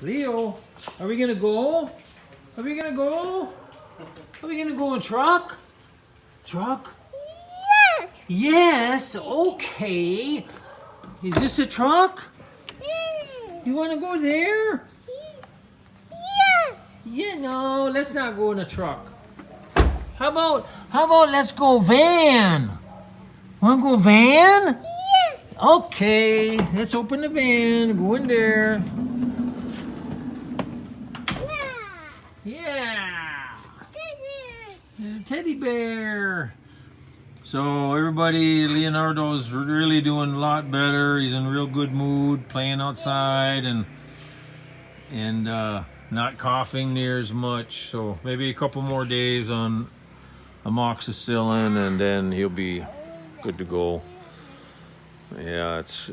Leo, are we gonna go? Are we gonna go? Are we gonna go in truck? Truck? Yes. Yes, okay. Is this a truck? You wanna go there? Yes. Yeah, no, let's not go in a truck. How about let's go van? Wanna go van? Yes. Okay, let's open the van, go in there. Yeah. Teddy bear. So everybody, Leonardo's really doing a lot better. He's in real good mood, playing outside and not coughing near as much. So maybe a couple more days on amoxicillin, and then he'll be good to go. Yeah, it's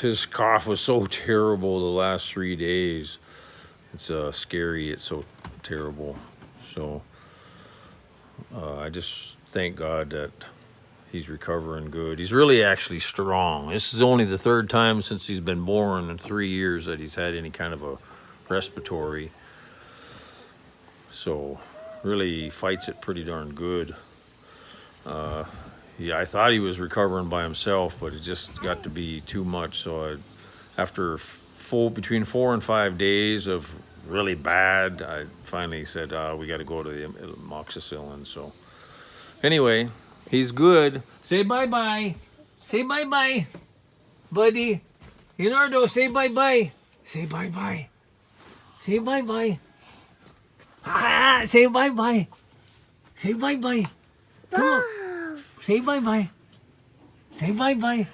his cough was so terrible the last 3 days. It's scary. It's so terrible. So I just thank God that he's recovering good. He's really actually strong. This is only the third time since he's been born in 3 years that he's had any kind of a respiratory. So really he fights it pretty darn good. Yeah, I thought he was recovering by himself, but it just got to be too much. So after between 4 and 5 days of really bad, I finally said, we got to go to the amoxicillin. So anyway, he's good. Say bye-bye. Say bye-bye, buddy. Leonardo, say bye-bye. Say bye-bye. Say bye-bye. Ah, say bye-bye. Say bye-bye. Come on. Say bye-bye. Say bye-bye.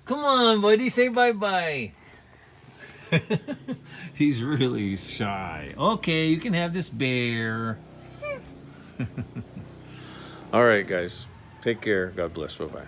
Come on, buddy. Say bye-bye. He's really shy. Okay, you can have this bear. All right, guys. Take care. God bless. Bye-bye.